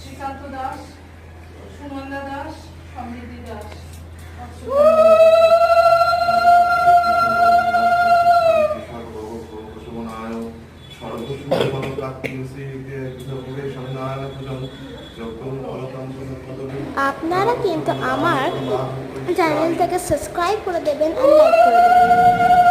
শ্রীকান্ত দাস, সুমন্দা দাস, সমৃদ্ধি দাস। আপনারা কিন্তু আমার চ্যানেলটাকে সাবস্ক্রাইব করে দেবেন আর লাইক করে দেবেন।